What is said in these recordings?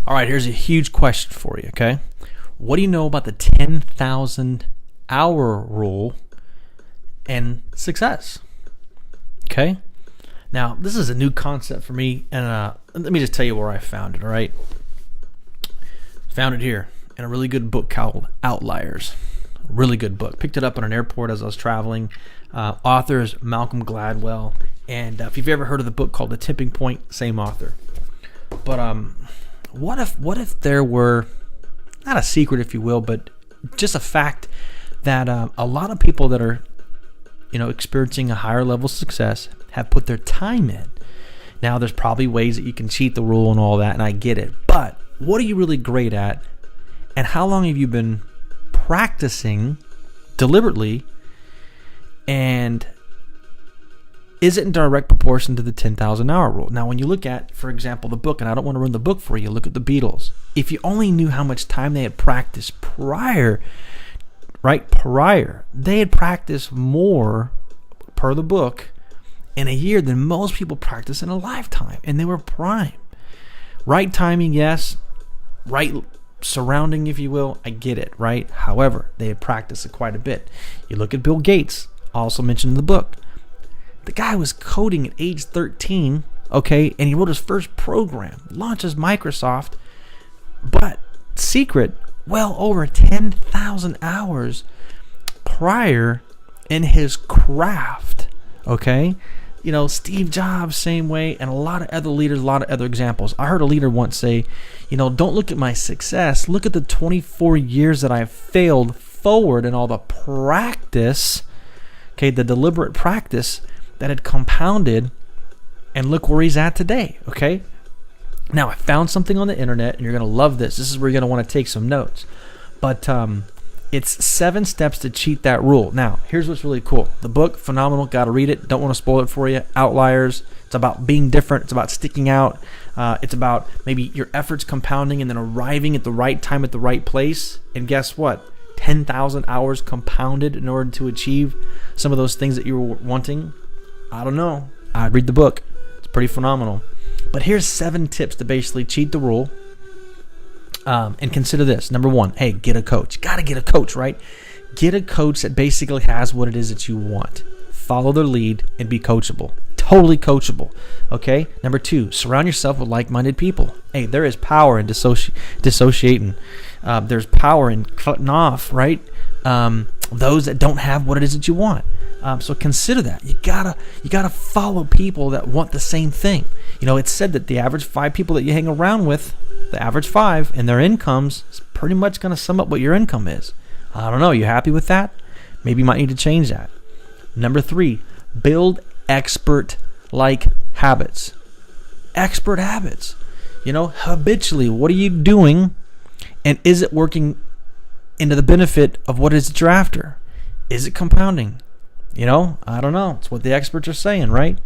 All right, here's a huge question for you, okay? What do you know about the 10,000 hour rule and success? Okay? Now, this is a new concept for me, and let me just tell you where I found it, all right? Found it here in a really good book called Outliers. A really good book. Picked it up in an airport as I was traveling. Author is Malcolm Gladwell, and if you've ever heard of the book called The Tipping Point, same author. But what if there were, not a secret if you will, but just a fact that a lot of people that are experiencing a higher level of success have put their time in. Now there's probably ways that you can cheat the rule and all that, and I get it, but what are you really great at, and how long have you been practicing deliberately, and is it in direct proportion to the 10,000 hour rule? Now, when you look at, for example, the book, and I don't want to ruin the book for you, look at the Beatles. If you only knew how much time they had practiced prior, they had practiced more, per the book, in a year than most people practice in a lifetime, and they were prime. Right timing, yes. Right surrounding, if you will, I get it, right? However, they had practiced it quite a bit. You look at Bill Gates, also mentioned in the book. The guy was coding at age 13, okay, and he wrote his first program, launches Microsoft, but secret, well over 10,000 hours prior in his craft, okay? Steve Jobs, same way, and a lot of other leaders, a lot of other examples. I heard a leader once say, don't look at my success, look at the 24 years that I've failed forward and all the practice, okay, the deliberate practice that had compounded, and look where he's at today, okay? Now, I found something on the internet, and you're going to love this. This is where you're going to want to take some notes. But it's 7 steps to cheat that rule. Now, here's what's really cool. The book, phenomenal. Got to read it. Don't want to spoil it for you. Outliers. It's about being different. It's about sticking out. It's about maybe your efforts compounding and then arriving at the right time at the right place. And guess what? 10,000 hours compounded in order to achieve some of those things that you were wanting. I don't know. I'd read the book. It's pretty phenomenal. But here's 7 tips to basically cheat the rule. And consider this. Number 1, hey, get a coach. Got to get a coach, right? Get a coach that basically has what it is that you want. Follow their lead and be coachable. Totally coachable. Okay? Number 2, surround yourself with like-minded people. Hey, there is power in dissociating. There's power in cutting off, right? Those that don't have what it is that you want. So consider that. You gotta follow people that want the same thing. It's said that the average 5 people that you hang around with, the average 5, and their incomes is pretty much going to sum up what your income is. I don't know. You happy with that? Maybe you might need to change that. Number 3, build expert-like habits. Expert habits. Habitually, what are you doing, and is it working into the benefit of what it is that you're after? Is it compounding? I don't know. It's what the experts are saying, right?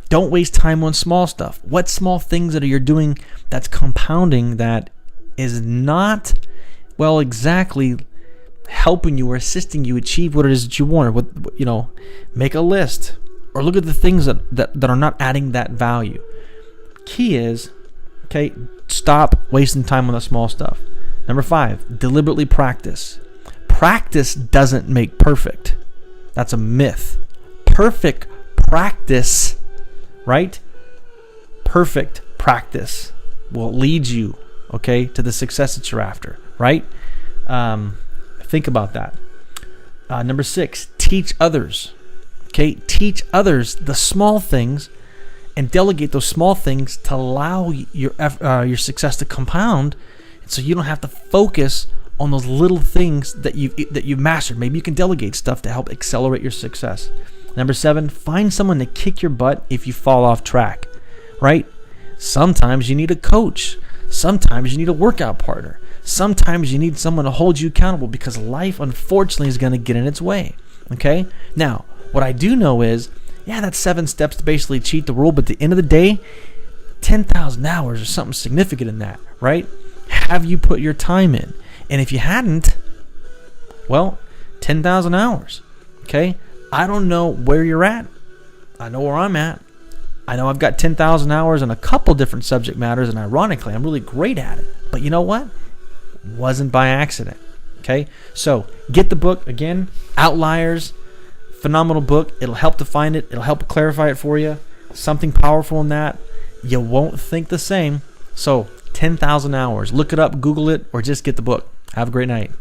Don't waste time on small stuff. What small things that you're doing that's compounding that is not, exactly helping you or assisting you achieve what it is that you want? Or what, make a list or look at the things that are not adding that value. Key is, okay, stop wasting time on the small stuff. Number 5, deliberately practice. Practice doesn't make perfect. That's a myth. Perfect practice, right? Perfect practice will lead you, okay, to the success that you're after, right? Think about that. Number 6, teach others. Okay, teach others the small things and delegate those small things to allow your success to compound, so you don't have to focus on those little things that you've mastered. Maybe you can delegate stuff to help accelerate your success. Number 7, find someone to kick your butt if you fall off track, right? Sometimes you need a coach. Sometimes you need a workout partner. Sometimes you need someone to hold you accountable because life, unfortunately, is going to get in its way, okay? Now, what I do know is, that's 7 steps to basically cheat the rule, but at the end of the day, 10,000 hours or something significant in that, right? Have you put your time in? And if you hadn't, 10,000 hours, okay? I don't know where you're at. I know where I'm at. I know I've got 10,000 hours in a couple different subject matters, and ironically, I'm really great at it, But you know what? Wasn't by accident. Okay? So get the book. Again, Outliers. Phenomenal book. It'll help define it. It'll help clarify it for you. Something powerful in that. You won't think the same. So 10,000 hours. Look it up, Google it, or just get the book. Have a great night.